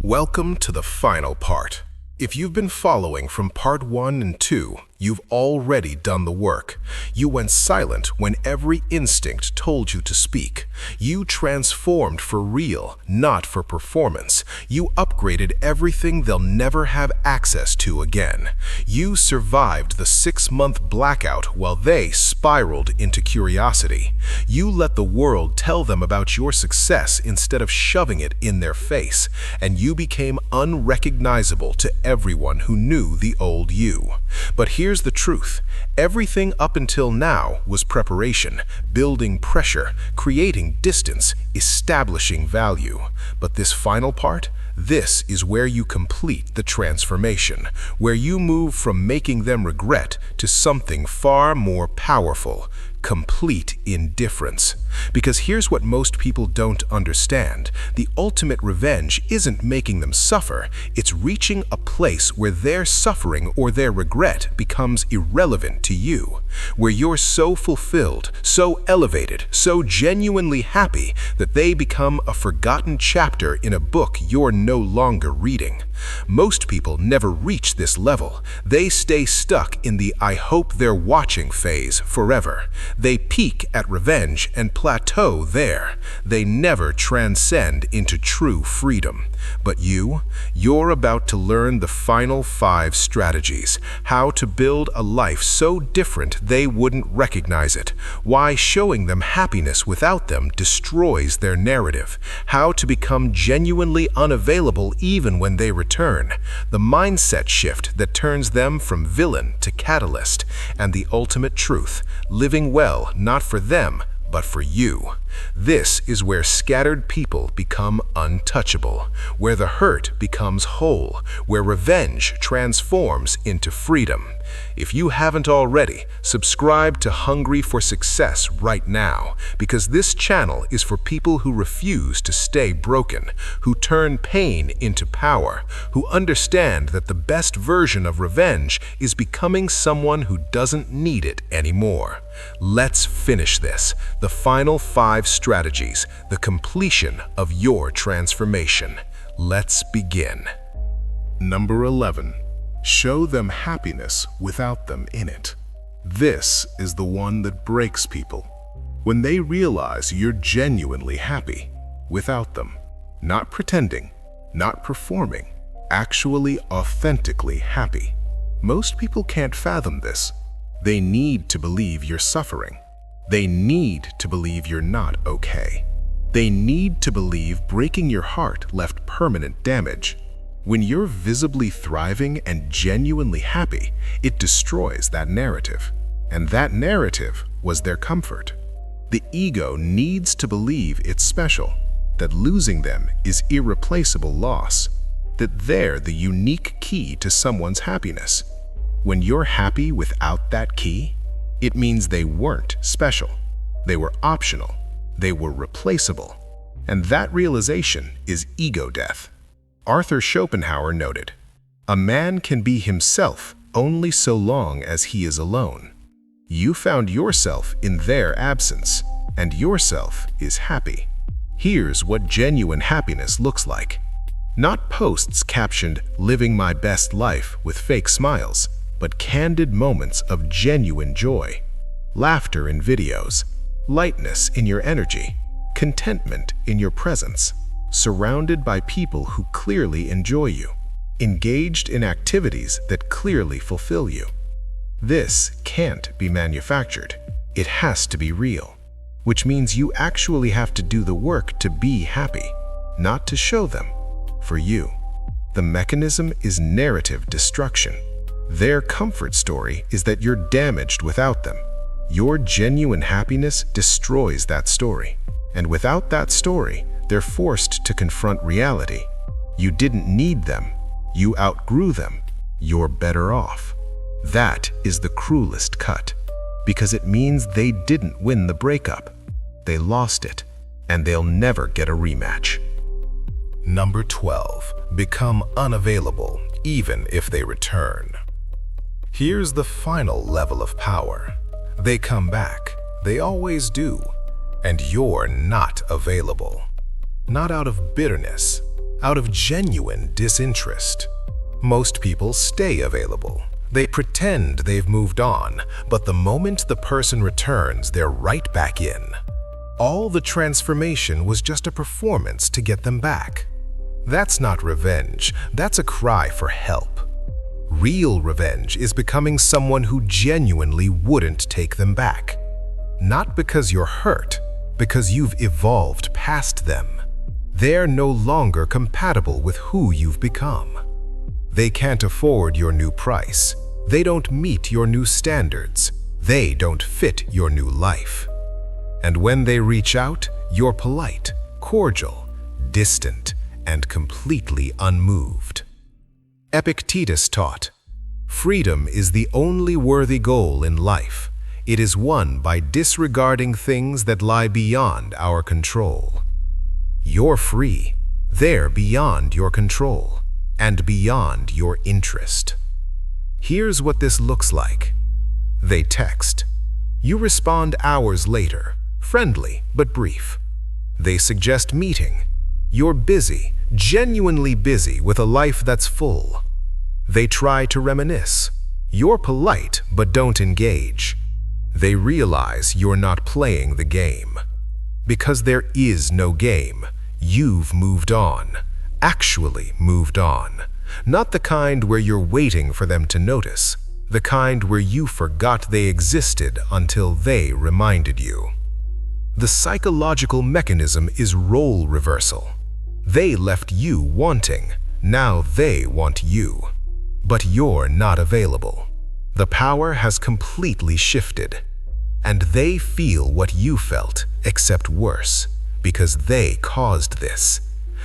Welcome to the final part. If you've been following from part 1 and 2, you've already done the work. You went silent when every instinct told you to speak. You transformed for real, not for performance. You upgraded everything they'll never have access to again. You survived the 6-month blackout while they spiraled into curiosity. You let the world tell them about your success instead of shoving it in their face, and you became unrecognizable to everyone who knew the old you. But here's the truth. Everything up until now was preparation, building pressure, creating distance, establishing value. But this final part, this is where you complete the transformation, where you move from making them regret to something far more powerful: complete indifference. Because here's what most people don't understand. The ultimate revenge isn't making them suffer, it's reaching a place where their suffering or their regret becomes irrelevant to you, where you're so fulfilled, so elevated, so genuinely happy that they become a forgotten chapter in a book you're no longer reading. Most people never reach this level. They stay stuck in the "I hope they're watching" phase forever. They peak at revenge and plateau there. They never transcend into true freedom. But you're about to learn the final 5 strategies, how to build a life so different they wouldn't recognize it, why showing them happiness without them destroys their narrative, how to become genuinely unavailable even when they return, the mindset shift that turns them from villain to catalyst, and the ultimate truth: living well not for them, but for you. This is where scattered people become untouchable, where the hurt becomes whole, where revenge transforms into freedom. If you haven't already, subscribe to Hungry for Success right now, because this channel is for people who refuse to stay broken, who turn pain into power, who understand that the best version of revenge is becoming someone who doesn't need it anymore. Let's finish this, the final 5 strategies, the completion of your transformation. Let's begin. Number 11. Show them happiness without them in it. This is the one that breaks people. When they realize you're genuinely happy without them, not pretending, not performing, actually authentically happy. Most people can't fathom this. They need to believe you're suffering. They need to believe you're not okay. They need to believe breaking your heart left permanent damage. When you're visibly thriving and genuinely happy, it destroys that narrative. And that narrative was their comfort. The ego needs to believe it's special, that losing them is irreplaceable loss, that they're the unique key to someone's happiness. When you're happy without that key, it means they weren't special. They were optional. They were replaceable. And that realization is ego death. Arthur Schopenhauer noted, "A man can be himself only so long as he is alone." You found yourself in their absence, and yourself is happy. Here's what genuine happiness looks like. Not posts captioned "living my best life" with fake smiles, but candid moments of genuine joy. Laughter in videos, lightness in your energy, contentment in your presence, surrounded by people who clearly enjoy you, engaged in activities that clearly fulfill you. This can't be manufactured. It has to be real, which means you actually have to do the work to be happy, not to show them, for you. The mechanism is narrative destruction. Their comfort story is that you're damaged without them. Your genuine happiness destroys that story. And without that story, they're forced to confront reality. You didn't need them. You outgrew them. You're better off. That is the cruelest cut, because it means they didn't win the breakup. They lost it, and they'll never get a rematch. Number 12. Become unavailable, even if they return. Here's the final level of power. They come back. They always do. And you're not available. Not out of bitterness, out of genuine disinterest. Most people stay available. They pretend they've moved on, but the moment the person returns, they're right back in. All the transformation was just a performance to get them back. That's not revenge, that's a cry for help. Real revenge is becoming someone who genuinely wouldn't take them back. Not because you're hurt, because you've evolved past them. They're no longer compatible with who you've become. They can't afford your new price. They don't meet your new standards. They don't fit your new life. And when they reach out, you're polite, cordial, distant, and completely unmoved. Epictetus taught, "Freedom is the only worthy goal in life. It is won by disregarding things that lie beyond our control." You're free. They're beyond your control and beyond your interest. Here's what this looks like. They text. You respond hours later, friendly but brief. They suggest meeting. You're busy, genuinely busy with a life that's full. They try to reminisce. You're polite but don't engage. They realize you're not playing the game. Because there is no game, you've moved on, actually moved on. Not the kind where you're waiting for them to notice, the kind where you forgot they existed until they reminded you. The psychological mechanism is role reversal. They left you wanting, now they want you. But you're not available. The power has completely shifted. And they feel what you felt, except worse, because they caused this.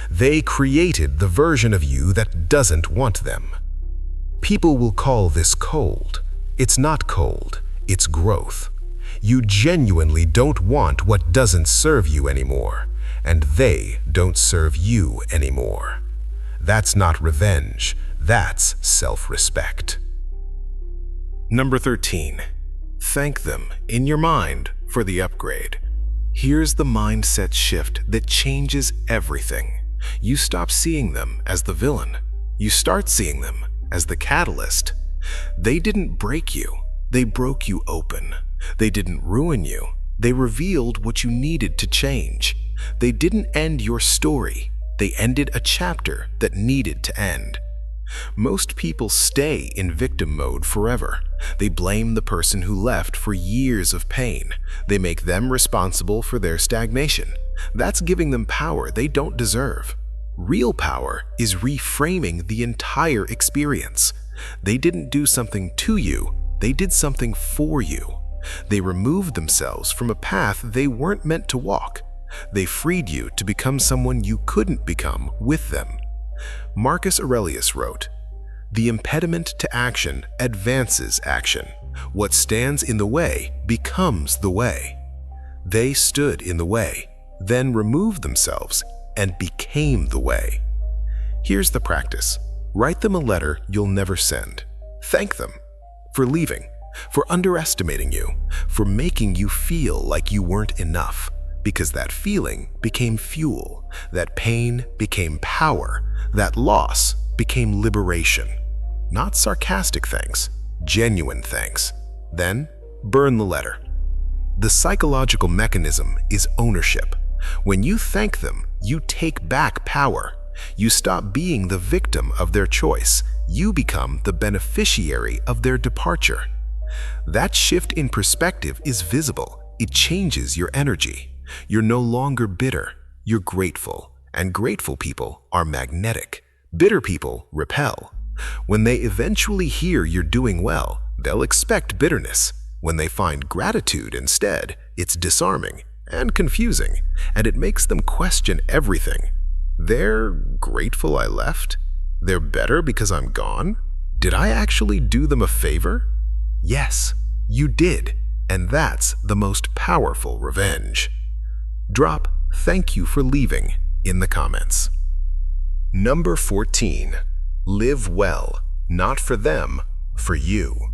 They created the version of you that doesn't want them. People will call this cold. It's not cold, it's growth. You genuinely don't want what doesn't serve you anymore, and they don't serve you anymore. That's not revenge, that's self-respect. Number 13. Thank them in your mind for the upgrade. Here's the mindset shift that changes everything. You stop seeing them as the villain. You start seeing them as the catalyst. They didn't break you. They broke you open. They didn't ruin you. They revealed what you needed to change. They didn't end your story. They ended a chapter that needed to end. Most people stay in victim mode forever. They blame the person who left for years of pain. They make them responsible for their stagnation. That's giving them power they don't deserve. Real power is reframing the entire experience. They didn't do something to you, they did something for you. They removed themselves from a path they weren't meant to walk. They freed you to become someone you couldn't become with them. Marcus Aurelius wrote, "The impediment to action advances action. What stands in the way becomes the way." They stood in the way, then removed themselves and became the way. Here's the practice. Write them a letter you'll never send. Thank them for leaving, for underestimating you, for making you feel like you weren't enough, because that feeling became fuel, that pain became power, that loss became liberation. Not sarcastic thanks, genuine thanks. Then burn the letter. The psychological mechanism is ownership. When you thank them, you take back power. You stop being the victim of their choice. You become the beneficiary of their departure. That shift in perspective is visible. It changes your energy. You're no longer bitter. You're grateful. And grateful people are magnetic. Bitter people repel. When they eventually hear you're doing well, they'll expect bitterness. When they find gratitude instead, it's disarming and confusing, and it makes them question everything. They're grateful I left? They're better because I'm gone? Did I actually do them a favor? Yes, you did, and that's the most powerful revenge. Drop "thank you for leaving" in the comments. Number 14. Live well, not for them, for you.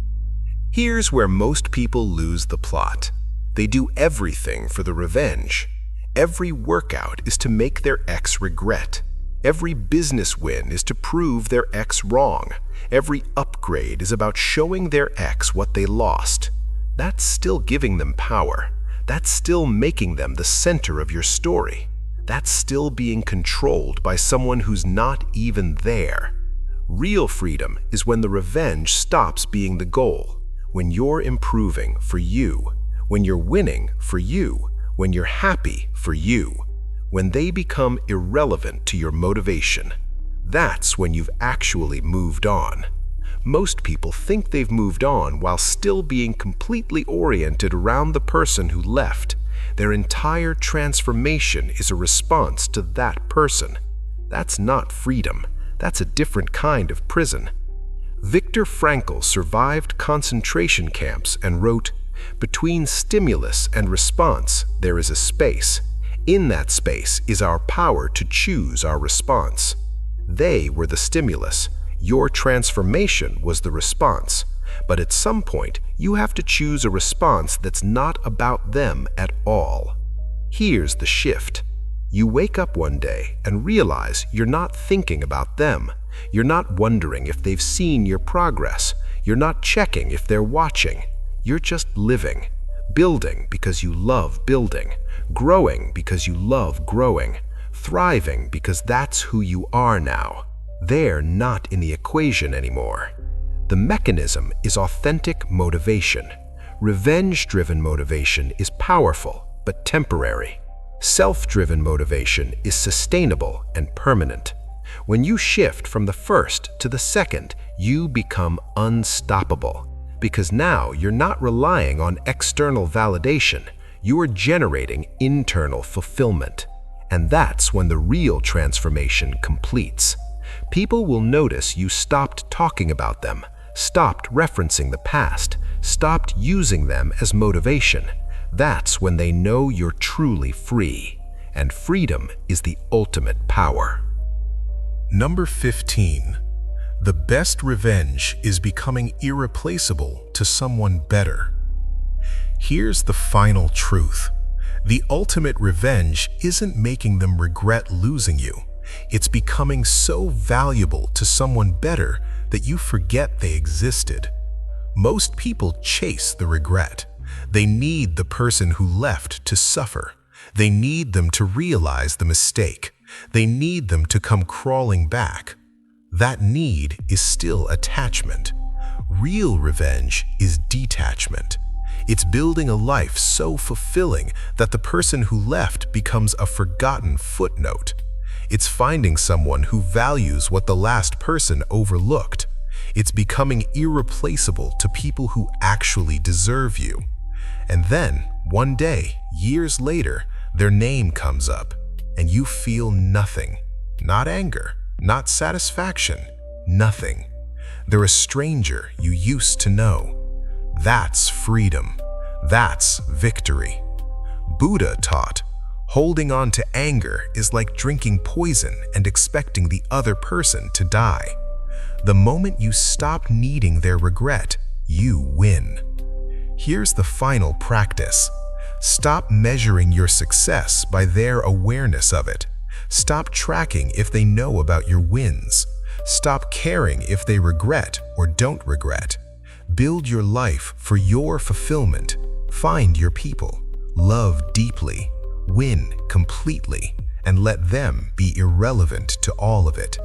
Here's where most people lose the plot. They do everything for the revenge. Every workout is to make their ex regret. Every business win is to prove their ex wrong. Every upgrade is about showing their ex what they lost. That's still giving them power. That's still making them the center of your story. That's still being controlled by someone who's not even there. Real freedom is when the revenge stops being the goal, when you're improving for you, when you're winning for you, when you're happy for you, when they become irrelevant to your motivation. That's when you've actually moved on. Most people think they've moved on while still being completely oriented around the person who left. Their entire transformation is a response to that person. That's not freedom. That's a different kind of prison. Viktor Frankl survived concentration camps and wrote, "Between stimulus and response, there is a space. In that space is our power to choose our response." They were the stimulus. Your transformation was the response. But at some point, you have to choose a response that's not about them at all. Here's the shift. You wake up one day and realize you're not thinking about them. You're not wondering if they've seen your progress. You're not checking if they're watching. You're just living. Building because you love building. Growing because you love growing. Thriving because that's who you are now. They're not in the equation anymore. The mechanism is authentic motivation. Revenge-driven motivation is powerful but temporary. Self-driven motivation is sustainable and permanent. When you shift from the first to the second, you become unstoppable. Because now you're not relying on external validation, you are generating internal fulfillment. And that's when the real transformation completes. People will notice you stopped talking about them, stopped referencing the past, stopped using them as motivation. That's when they know you're truly free. And freedom is the ultimate power. Number 15. The best revenge is becoming irreplaceable to someone better. Here's the final truth. The ultimate revenge isn't making them regret losing you. It's becoming so valuable to someone better that you forget they existed. Most people chase the regret. They need the person who left to suffer. They need them to realize the mistake. They need them to come crawling back. That need is still attachment. Real revenge is detachment. It's building a life so fulfilling that the person who left becomes a forgotten footnote. It's finding someone who values what the last person overlooked. It's becoming irreplaceable to people who actually deserve you. And then, one day, years later, their name comes up, and you feel nothing. Not anger, not satisfaction, nothing. They're a stranger you used to know. That's freedom. That's victory. Buddha taught, holding on to anger is like drinking poison and expecting the other person to die. The moment you stop needing their regret, you win. Here's the final practice. Stop measuring your success by their awareness of it. Stop tracking if they know about your wins. Stop caring if they regret or don't regret. Build your life for your fulfillment. Find your people. Love deeply. Win completely. And let them be irrelevant to all of it.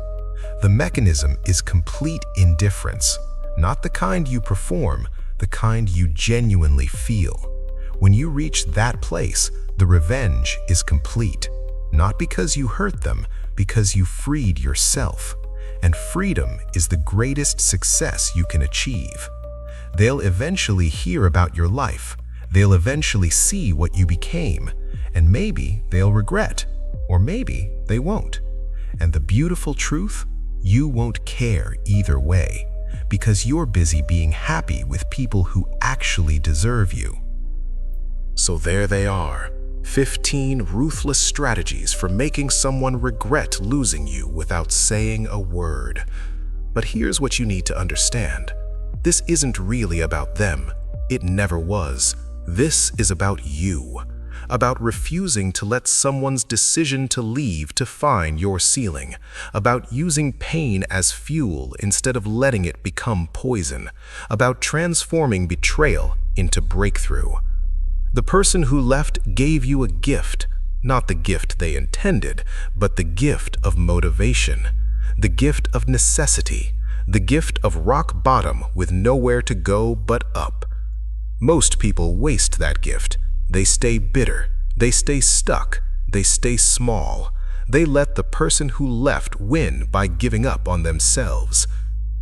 The mechanism is complete indifference. Not the kind you perform, the kind you genuinely feel. When you reach that place, the revenge is complete. Not because you hurt them, because you freed yourself. And freedom is the greatest success you can achieve. They'll eventually hear about your life. They'll eventually see what you became. And maybe they'll regret, or maybe they won't. And the beautiful truth, you won't care either way, because you're busy being happy with people who actually deserve you. So there they are, 15 ruthless strategies for making someone regret losing you without saying a word. But here's what you need to understand. This isn't really about them. It never was. This is about you. about refusing to let someone's decision to leave define your ceiling, about using pain as fuel instead of letting it become poison, about transforming betrayal into breakthrough. The person who left gave you a gift, not the gift they intended, but the gift of motivation, the gift of necessity, the gift of rock bottom with nowhere to go but up. Most people waste that gift. They stay bitter, they stay stuck, they stay small. They let the person who left win by giving up on themselves.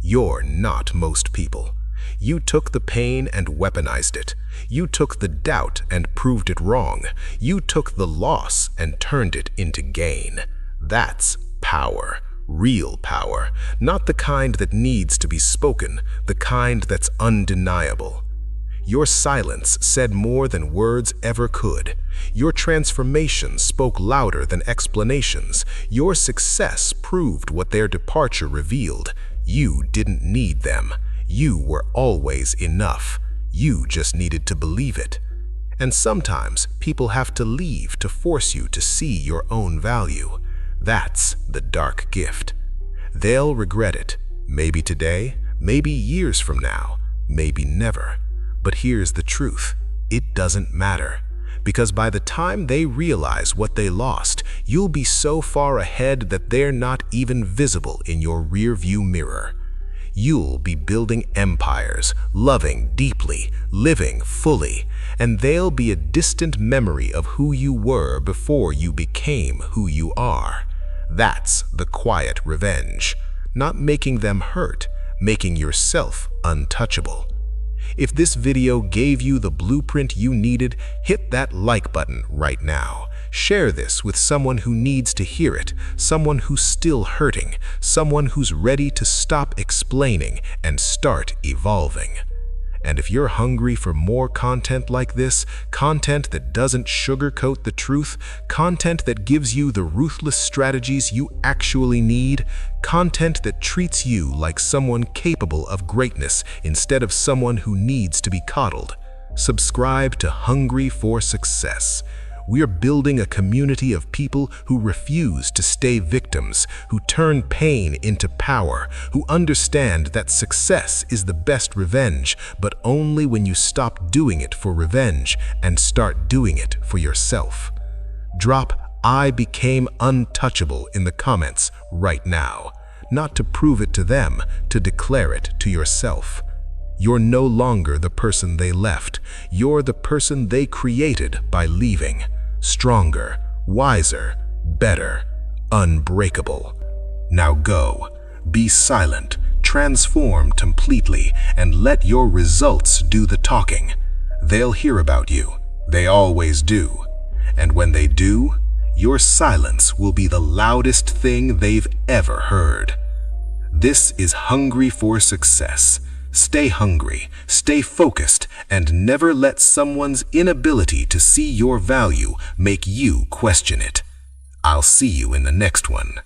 You're not most people. You took the pain and weaponized it. You took the doubt and proved it wrong. You took the loss and turned it into gain. That's power. Real power. Not the kind that needs to be spoken, the kind that's undeniable. Your silence said more than words ever could. Your transformation spoke louder than explanations. Your success proved what their departure revealed. You didn't need them. You were always enough. You just needed to believe it. And sometimes people have to leave to force you to see your own value. That's the dark gift. They'll regret it. Maybe today, maybe years from now, maybe never. But here's the truth. It doesn't matter. Because by the time they realize what they lost, you'll be so far ahead that they're not even visible in your rearview mirror. You'll be building empires, loving deeply, living fully, and they'll be a distant memory of who you were before you became who you are. That's the quiet revenge. Not making them hurt, making yourself untouchable. If this video gave you the blueprint you needed, hit that like button right now. Share this with someone who needs to hear it, someone who's still hurting, someone who's ready to stop explaining and start evolving. And if you're hungry for more content like this, content that doesn't sugarcoat the truth, content that gives you the ruthless strategies you actually need, content that treats you like someone capable of greatness instead of someone who needs to be coddled, subscribe to Hungry for Success. We're building a community of people who refuse to stay victims, who turn pain into power, who understand that success is the best revenge, but only when you stop doing it for revenge and start doing it for yourself. Drop "I became untouchable" in the comments right now, not to prove it to them, to declare it to yourself. You're no longer the person they left. You're the person they created by leaving. Stronger, wiser, better, unbreakable. Now go. Be silent, transform completely, and let your results do the talking. They'll hear about you. They always do. And when they do, your silence will be the loudest thing they've ever heard. This is Hungry for Success. Stay hungry, stay focused, and never let someone's inability to see your value make you question it. I'll see you in the next one.